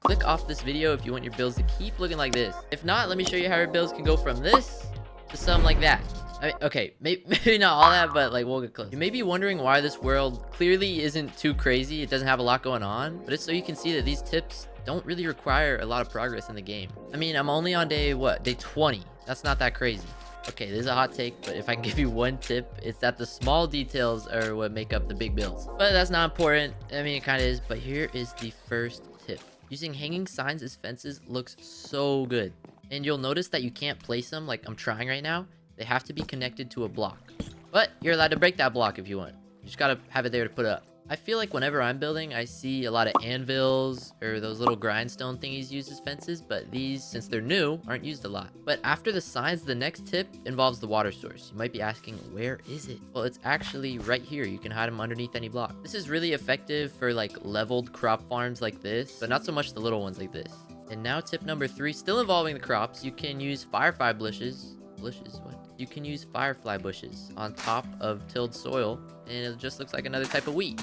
Click off this video if you want your builds to keep looking like this. If not, let me show you how your builds can go from this to something like that. I mean, okay, maybe not all that, but like we'll get close. You may be wondering why this world clearly isn't too crazy. It doesn't have a lot going on, but it's so you can see that these tips don't really require a lot of progress in the game. I mean, I'm only on day 20. That's not that crazy. Okay, this is a hot take, but if I can give you one tip, it's that the small details are what make up the big builds. But that's not important. I mean, it kind of is, but here is the first tip. Using hanging signs as fences looks so good. And you'll notice that you can't place them like I'm trying right now. They have to be connected to a block. But you're allowed to break that block if you want. You just gotta have it there to put up. I feel like whenever I'm building, I see a lot of anvils or those little grindstone thingies used as fences, but these, since they're new, aren't used a lot. But after the signs, the next tip involves the water source. You might be asking, where is it? Well, it's actually right here. You can hide them underneath any block. This is really effective for like leveled crop farms like this, but not so much the little ones like this. And now tip number 3, still involving the crops, you can use firefly bushes. You can use firefly bushes on top of tilled soil, and it just looks like another type of wheat.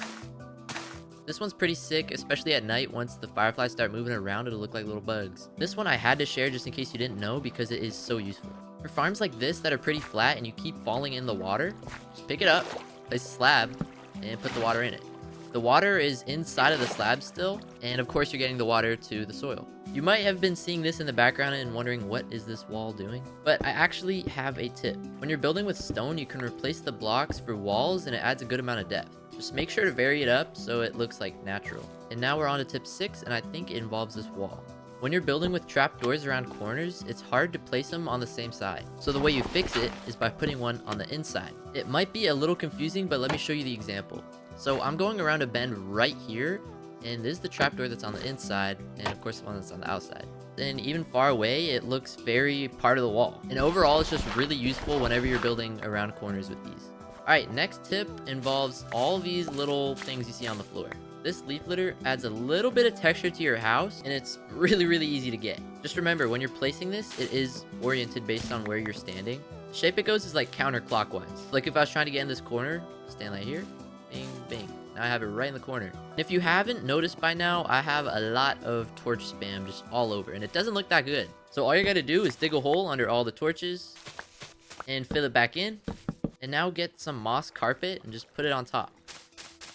This one's pretty sick, especially at night. Once the fireflies start moving around, it'll look like little bugs. This one I had to share just in case you didn't know, because it is so useful. For farms like this that are pretty flat and you keep falling in the water, just pick it up, place a slab, and put the water in it. The water is inside of the slab still, and of course you're getting the water to the soil. You might have been seeing this in the background and wondering, what is this wall doing? But I actually have a tip. When you're building with stone, you can replace the blocks for walls and it adds a good amount of depth. Just make sure to vary it up so it looks like natural. And now we're on to tip 6, and I think it involves this wall. When you're building with trapdoors around corners, it's hard to place them on the same side. So the way you fix it is by putting one on the inside. It might be a little confusing, but let me show you the example. So I'm going around a bend right here, and this is the trapdoor that's on the inside, and of course the one that's on the outside. And even far away, it looks very part of the wall. And overall, it's just really useful whenever you're building around corners with these. Alright, next tip involves all these little things you see on the floor. This leaf litter adds a little bit of texture to your house, and it's really easy to get. Just remember, when you're placing this, it is oriented based on where you're standing. The shape it goes is like counterclockwise. Like if I was trying to get in this corner, stand right here, bing, bing. Now I have it right in the corner. And if you haven't noticed by now, I have a lot of torch spam just all over, and it doesn't look that good. So all you gotta do is dig a hole under all the torches and fill it back in. And now get some moss carpet and just put it on top.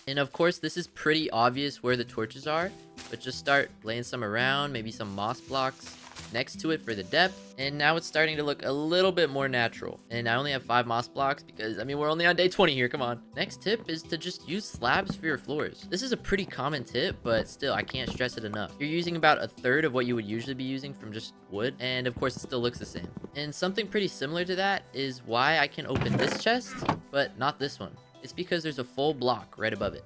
And of course, this is pretty obvious where the torches are, but just start laying some around, maybe some moss blocks next to it for the depth. And now it's starting to look a little bit more natural. And I only have 5 moss blocks because, I mean, we're only on day 20 here, come on. Next tip is to just use slabs for your floors. This is a pretty common tip, but still, I can't stress it enough. You're using about 1/3 of what you would usually be using from just wood, and of course it still looks the same. And something pretty similar to that is why I can open this chest, but not this one. It's because there's a full block right above it.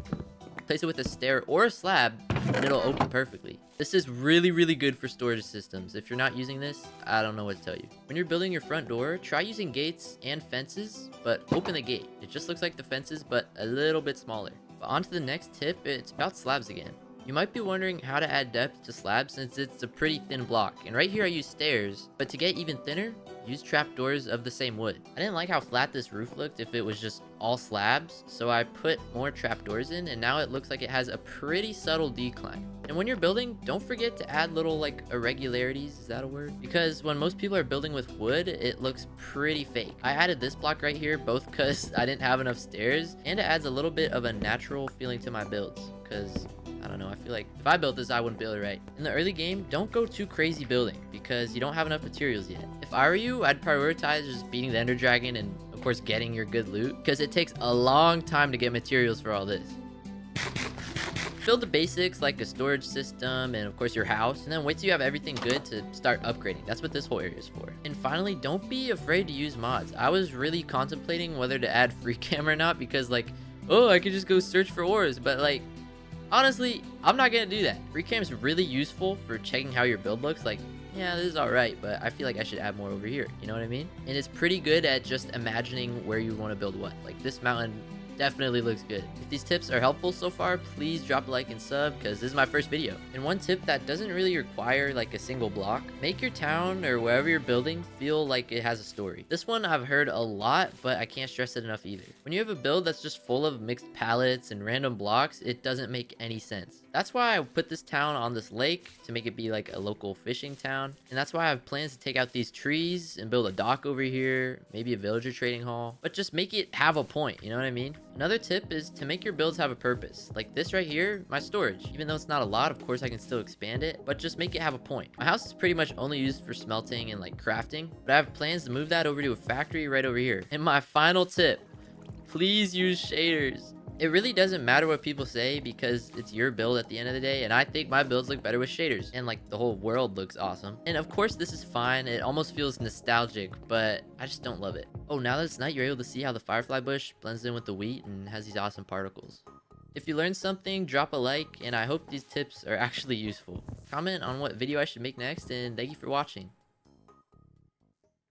Place it with a stair or a slab, and it'll open perfectly. This is really good for storage systems. If you're not using this, I don't know what to tell you. When you're building your front door, try using gates and fences, but open the gate. It just looks like the fences, but a little bit smaller. But on to the next tip, it's about slabs again. You might be wondering how to add depth to slabs since it's a pretty thin block. And right here I use stairs, but to get even thinner, use trapdoors of the same wood. I didn't like how flat this roof looked if it was just all slabs, so I put more trapdoors in, and now it looks like it has a pretty subtle decline. And when you're building, don't forget to add little like irregularities, is that a word? Because when most people are building with wood, it looks pretty fake. I added this block right here both because I didn't have enough stairs, and it adds a little bit of a natural feeling to my builds, because I don't know, I feel like if I built this, I wouldn't build it right. In the early game, don't go too crazy building because you don't have enough materials yet. If I were you, I'd prioritize just beating the Ender Dragon and of course getting your good loot, because it takes a long time to get materials for all this. Build the basics like a storage system and of course your house, and then wait till you have everything good to start upgrading. That's what this whole area is for. And finally, don't be afraid to use mods. I was really contemplating whether to add free cam or not because like, oh, I could just go search for ores, but like, honestly, I'm not gonna do that. Free cam is really useful for checking how your build looks. Like, yeah, this is alright, but I feel like I should add more over here. You know what I mean? And it's pretty good at just imagining where you want to build what. Like, this mountain definitely looks good. If these tips are helpful so far, please drop a like and sub because this is my first video. And one tip that doesn't really require like a single block, make your town or wherever you're building feel like it has a story. This one I've heard a lot, but I can't stress it enough either. When you have a build that's just full of mixed pallets and random blocks, it doesn't make any sense. That's why I put this town on this lake to make it be like a local fishing town. And that's why I have plans to take out these trees and build a dock over here, maybe a villager trading hall, but just make it have a point, you know what I mean? Another tip is to make your builds have a purpose. Like this right here, my storage. Even though it's not a lot, of course I can still expand it, but just make it have a point. My house is pretty much only used for smelting and like crafting, but I have plans to move that over to a factory right over here. And my final tip, please use shaders. It really doesn't matter what people say because it's your build at the end of the day, and I think my builds look better with shaders, and like the whole world looks awesome. And of course this is fine, it almost feels nostalgic, but I just don't love it. Oh, now that it's night, you're able to see how the firefly bush blends in with the wheat and has these awesome particles. If you learned something, drop a like, and I hope these tips are actually useful. Comment on what video I should make next, and thank you for watching.